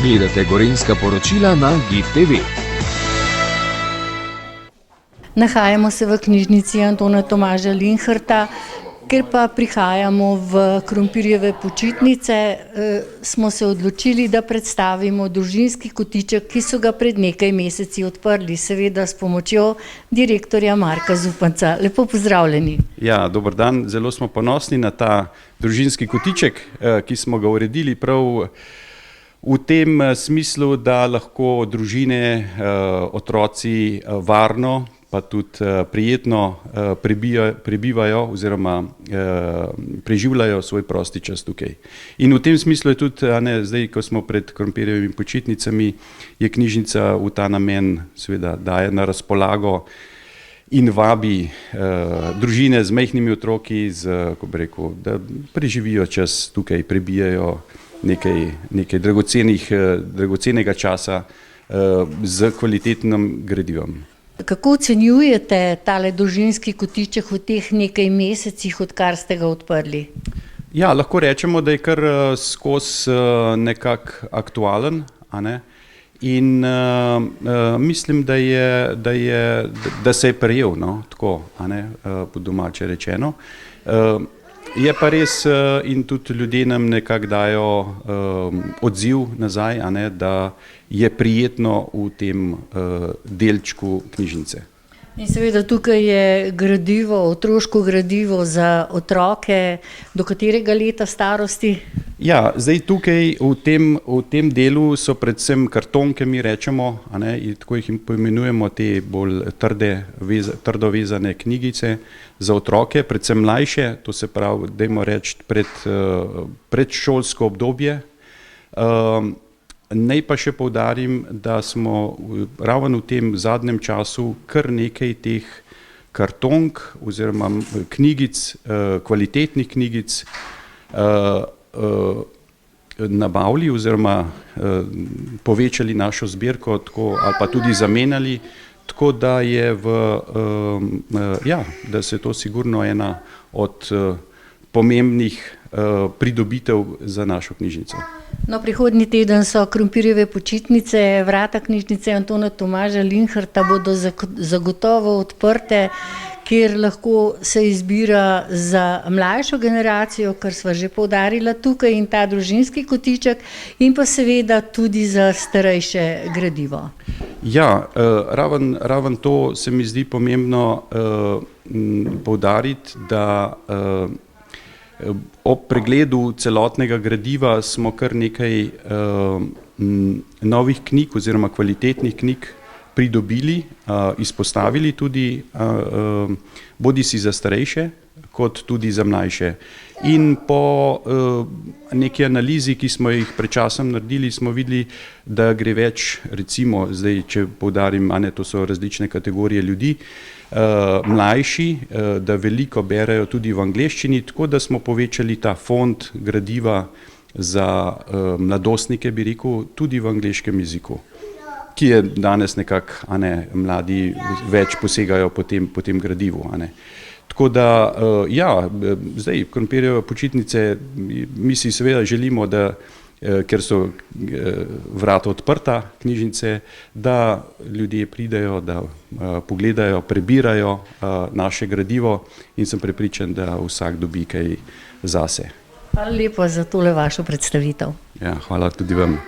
Gledate Gorenjska poročila na GIF TV. Nahajamo se v knjižnici Antona Tomaža Linharta, ker pa prihajamo v krompirjeve počitnice, smo se odločili, da predstavimo družinski kotiček, ki so ga pred nekaj meseci odprli, seveda s pomočjo direktorja Marka Zupanca. Lepo pozdravljeni. Ja, dober dan. Zelo smo ponosni na ta družinski kotiček, ki smo ga uredili prav v tem smislu, da lahko družine, otroci varno pa tudi prijetno prebivajo oziroma preživljajo svoj prosti čas tukaj. In v tem smislu je tudi, zdaj, ko smo pred krompirjevimi počitnicami, je knjižnica v ta namen seveda daje na razpolago in vabi družine z majhnimi otroki, da preživijo čas tukaj, prebijajo nekaj dragocenega časa z kvalitetnim gradivom. Kako ocenjujete tale družinski kotiček v teh nekaj mesecih, odkar ste ga odprli? Ja, lahko rečemo, da je kar skozi nekako aktualen, in mislim, da se je prijel, tako, po domače rečeno. Je pa res, in tudi ljudje nam nekako dajo odziv nazaj, da je prijetno v tem delčku knjižnice. In seveda tukaj je gradivo, otroško gradivo za otroke, do katerega leta starosti? Ja, zdaj tukaj v tem delu so predvsem kartonke, mi rečemo, tako jih poimenujemo, te bolj trdo vezane knjigice za otroke, predvsem mlajše, to se pravi, dajmo reči predšolsko obdobje. Naj pa še poudarim, da smo ravno v tem zadnjem času kar nekaj teh kartonk oziroma knjigic, kvalitetnih knjigic nabavili oziroma povečali našo zbirko ali pa tudi zamenjali, tako da je da se to sigurno ena od pomembnih pridobitev za našo knjižnico. No, prihodnji teden so krompirjeve počitnice, vrata knjižnice Antona Tomaža Linharta bodo zagotovo odprte, kjer lahko se izbira za mlajšo generacijo, kar sva že poudarila tukaj, in ta družinski kotiček, in pa seveda tudi za starejše gradivo. Ja, raven to se mi zdi pomembno poudariti, da ob pregledu celotnega gradiva smo kar nekaj novih knjig oziroma kvalitetnih knjig pridobili, izpostavili tudi bodisi za starejše kot tudi za mlajše. In po neki analizi, ki smo jih pred časom naredili, smo videli, da gre več, recimo, zdaj, če poudarim, to so različne kategorije ljudi, mlajši, da veliko berejo tudi v angleščini, tako da smo povečali ta fond gradiva za mladostnike, bi rekel, tudi v angleškem jeziku, ki je danes nekako, mladi več posegajo po tem gradivu. Tako da, zdaj, krompirjeve počitnice, mi si seveda želimo, da ker so vrata odprta knjižnice, da ljudje pridejo, da pogledajo, prebirajo naše gradivo, in sem prepričan, da vsak dobi kaj zase. Hvala lepa za tole vašo predstavitev. Ja, hvala tudi vam.